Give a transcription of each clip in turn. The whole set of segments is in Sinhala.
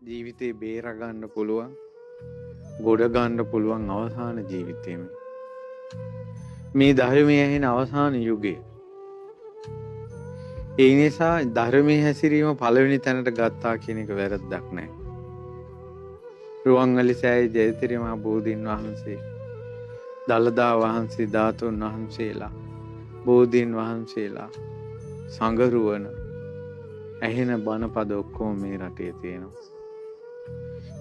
ජීවිතේ බේරගන්න පුළුවන්, ගොඩ ගන්න පුළුවන් අවසාන ජීවිතේ මේ ධර්මයේ ඇහෙන අවසාන යුගය. ඒ නිසා ධර්මයේ හැසිරීම පළවෙනි තැනට ගත්තා කියන එක වැරද්දක් නෑ. රුවන්වැලි සෑයේ ජයතිරි මහ බෝධීන් වහන්සේ, දළදා වහන්සේ, ධාතුන් වහන්සේලා, බෝධීන් වහන්සේලා, සංගරුවන ඇහෙන බණපද ඔක්කොම මේ රටේ තියෙනවා.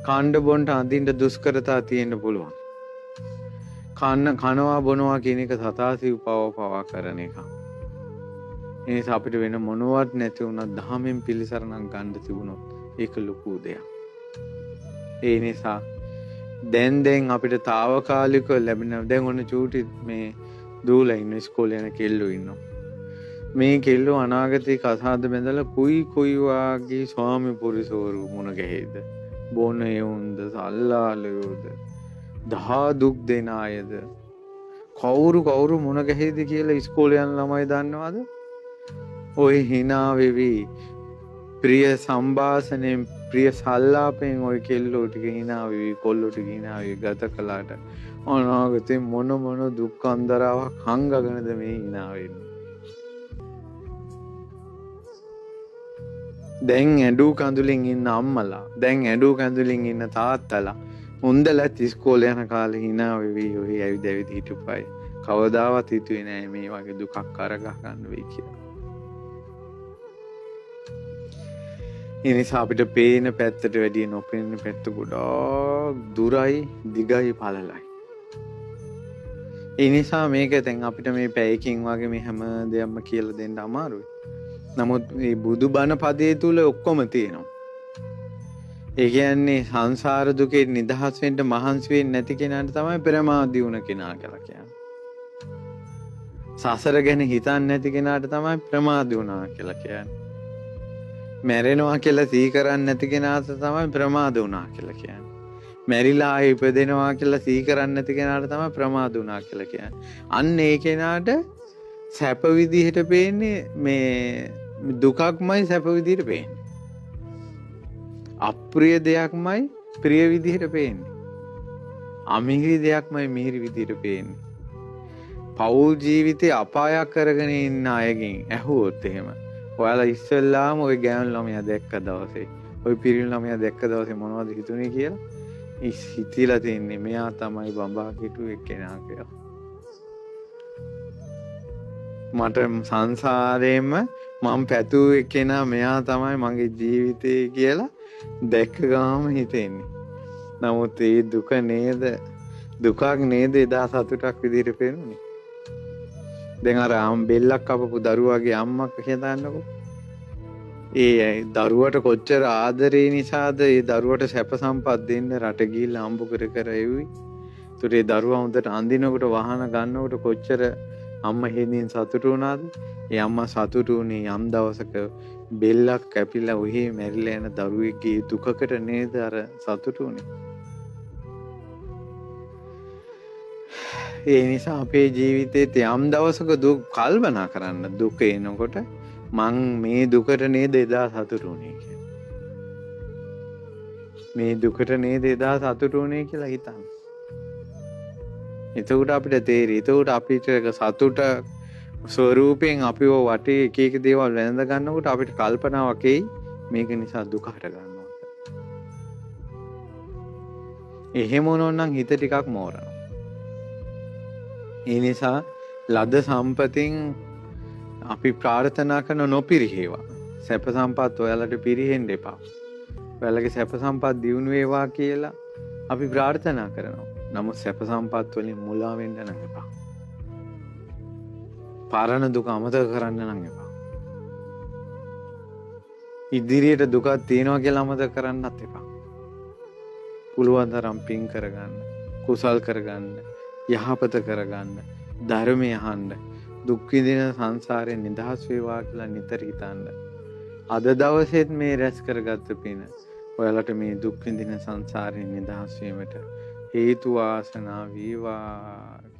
කාණ්ඩ බොන්ට අඳින්න දුෂ්කරතා තියෙන්න පුළුවන්. කනවා බොනවා කියන එක සතාසිව් පවා කරන එක. ඒ නිසා අපිට වෙන මොනවත් නැති වුණත් දහමෙන් පිළිසරණක් ගන්න තිබුණොත් ඒක ලොකු දෙයක්. ඒ නිසා දැන් අපිට తాවකාලිකව ලැබෙන දැන් ඔන්න චූටි මේ දූලා ඉන්න ඉස්කෝලේ යන කෙල්ලෝ ඉන්නවා. මේ කෙල්ලෝ අනාගතේ කසාද බැඳලා කුයි වාගේ ස්වාමි පුරුෂවරු මුණ ගැහෙයිද? බොනේ උන්ද සල්ලාලයෝද දහා දුක් දෙන අයද කවුරු මුණ ගැහෙයිද කියලා ඉස්කෝලේ යන ළමයි දන්නවද? ඔය hina වෙවි ප්‍රිය සම්භාෂණයෙන් ප්‍රිය සල්ලාපෙන් ඔය කෙල්ලෝ ටික hina වෙවි කොල්ලෝ ටික hina වෙවි ගත කළාට අනාගතේ මොන දුක් අන්දරාවක් හංගගෙනද මේ hina වෙන්නේ. දැන් ඇඩු කඳුලින් ඉන්න අම්මලා, දැන් ඇඩු කඳුලින් ඉන්න තාත්තලා උන්දලත් ඉස්කෝලේ යන කාලේ hina වෙවි ඔහි ඇවිත් හිටපයි. කවදාවත් හිතුවේ නෑ මේ වගේ දුකක් අරගහ ගන්න වෙයි කියලා. ඒ නිසා අපිට පේන පැත්තට වැඩිය නොපෙනෙන පැත්ත ගොඩාක් දුරයි, දිගයි, පළලයි. ඒ නිසා මේක දැන් අපිට මේ පැයකින් වගේ මේ හැම දෙයක්ම කියලා දෙන්න අමාරුයි. නමුත් මේ බුදුබණ පදයේ තුල ඔක්කොම තියෙනවා. ඒ කියන්නේ සංසාර දුකේ නිදහස් වෙන්න මහන්සි වෙන්නේ නැති කෙනාට තමයි ප්‍රමාදී වුණ කෙනා කියලා කියන්නේ. සසර ගැන හිතන්නේ නැති කෙනාට තමයි ප්‍රමාදී වුණා කියලා කියන්නේ. මැරෙනවා කියලා සිහි කරන්නේ නැති කෙනාට තමයි ප්‍රමාද වුණා කියලා කියන්නේ. මැරිලා ආයෙ ඉපදෙනවා කියලා සිහි කරන්නේ නැති කෙනාට තමයි ප්‍රමාද වුණා කියලා කියන්නේ. අන්න ඒ කෙනාට සැප විදිහට පේන්නේ මේ දුකක්මයි සැප විදිහට පේන්නේ. අප්‍රිය දෙයක්මයි ප්‍රිය විදිහට පේන්නේ. අමිහිරි දෙයක්මයි මිහිරි විදිහට පේන්නේ. පෞල් ජීවිතේ අපායක් කරගෙන ඉන්න අයගෙන් ඇහුවොත් එහෙම ඔයාලා ඉස්සෙල්ලාම ওই ගෑනු ළමයා දැක්ක දවසේ, ওই පිරිමි ළමයා දැක්ක දවසේ මොනවද හිතුනේ කියලා? හිතලා තින්නේ මෙයා තමයි බඹා කිටු එක්කෙනා කියලා. මට සංසාරේම මම පැතූ එක්කෙනා මෙයා තමයි මගේ ජීවිතේ කියලා දැක්ක ගාම හිතෙන්නේ. නමුත් ඒ දුක නේද? දුකක් නේද එදා සතුටක් විදිහට පේන්නේ. දැන් අර බෙල්ලක් කපපු දරුවාගේ අම්මා හිතන්නකෝ. ඒ දරුවට කොච්චර ආදරේ නිසාද ඒ දරුවට සැප සම්පත් දෙන්න රට ගිහිල්ලා අම්බු කර එව්වි. ඒතර ඒ දරුවා හොඳට අඳිනකොට වහන ගන්නකොට කොච්චර අම්මා හේනින් සතුටු වුණාද? ඒ අම්මා සතුටු වුණේ යම් දවසක බෙල්ලක් කැපිලා ඔහි මැරිලා යන දරුවෙක්ගේ දුකකට නේද අර සතුටු වුණේ. ඒ නිසා අපේ ජීවිතේත් යම් දවසක දුක් කල්පනා කරන්න. දුක එනකොට මං මේ දුකට නේද එදා සතුටු වුණේ කියලා. මේ දුකට නේද එදා සතුටු වුණේ කියලා හිතන්න. එතකොට අපිට තේරෙයි. එතකොට අපිට සතුට ස්වරූපයෙන් අපිව වටේ එක දේවල් වැඳ ගන්නකොට අපිට කල්පනාවක් එයි මේක නිසා දුක හට ගන්නවා. එහෙම වුණොත් හිත ටිකක් මෝරනවා. ඒ නිසා ලද සම්පතින් අපි ප්‍රාර්ථනා කරන නොපිරිහෙවා. සැප සම්පත් ඔයාලට පිරිහෙන්න එපා. ඔයාලගේ සැප සම්පත් දියුණු වේවා කියලා අපි ප්‍රාර්ථනා කරනවා. නමුත් සැප සම්පත් වලින් මුලා වෙන්න නම් එපා. පරණ දුක අමතක කරන්න නම් එපා. ඉදිරියට දුකක් තියෙනවා කියලා අමතක කරන්නත් එපා. පුළුවන් තරම් පින් කරගන්න, කුසල් කරගන්න, යහපත කරගන්න, ධර්මය අහන්න, දුක් විඳින සංසාරයෙන් නිදහස් වේවා කියලා නිතර හිතන්න. අද දවසේත් මේ රැස් කරගත්ත පින ඔයාලට මේ දුක් විඳින සංසාරයෙන් නිදහස් වීමට හේතු වාසනා වේවා.